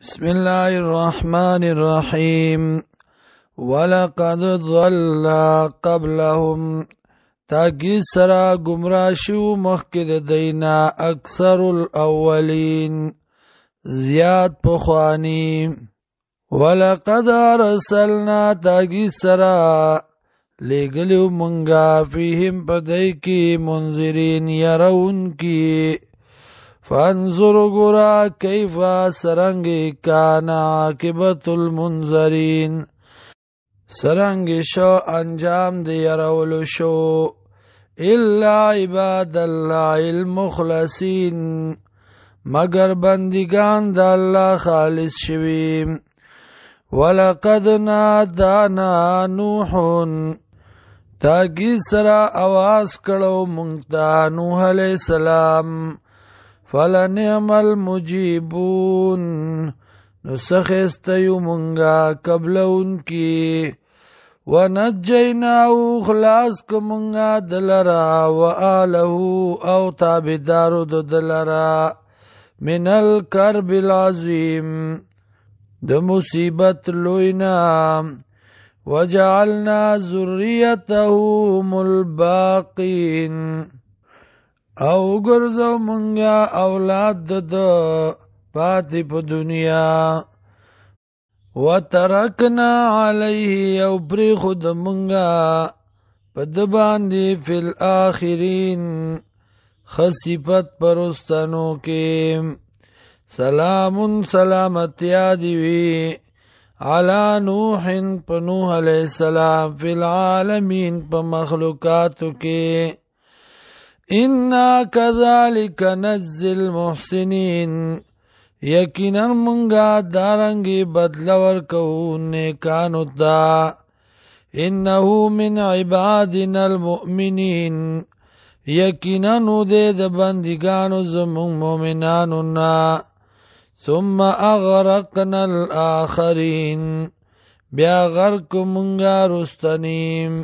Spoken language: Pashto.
بسم الله الرحمن الرحيم ولقد ضل قبلهم تاکی سرا گمراشو مخکد دینا اکثر الاولین زیاد پخوانی ولقد ارسلنا تاکی سرا لگلیو منگا فیهم پدئی کی منذرین یرون کی فانظر گرا کیفا سرنگ کانا عاقبت المنذرین سرنگ شو انجام دی یرولو شو الا عباد اللہ المخلصین مگر بندگان دا اللہ خالص شویم ولقد نادانا نوحن تاکی سرا آواز کرو منگتا نوح علیہ السلام فلنعم المجیبون نسخستیو منگا قبل ان کی ونجیناو خلاص کمنگا دلرا وآلہو او تابدارو دلرا من الکرب العظیم د مصیبت لوینا وجعلنا ذریتهم الباقین او گرزو منگا اولاد د پاتی پا دنیا وترکنا علیه او پری خود منگا پا دباندی فی الاخرین خصیفت پرستانو کے سلام سلامتی دیوی علی نوح پا نوح علیہ السلام فی العالمین پا مخلوقاتو کے انا کذالک نجزی المحسنین یقینا منگا دارنگی بدلور کہو نیکانو تا انہو من عبادنا المؤمنین یقینا نو دے د بندگانو زمون مومنانو نا ثم اغرقنا الاخرین بیا غرق منگا رستنیم